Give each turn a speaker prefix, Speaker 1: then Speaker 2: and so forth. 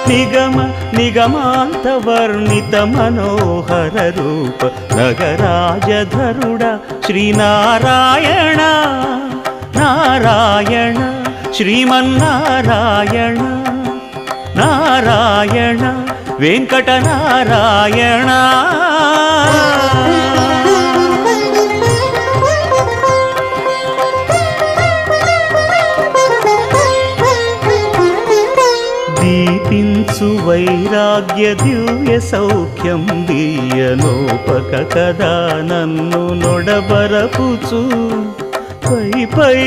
Speaker 1: నిగమ నిగమాంతవర్ణిత మనోహర రూప నగరాజధరుడ శ్రీనారాయణ నారాయణ శ్రీమన్నారాయణ నారాయణ వెంకటనారాయణ. దీపించు వైరాగ్య దివ్య సౌఖ్యం దీయనోపక కదా నన్ను నొడబరపుచు పై పై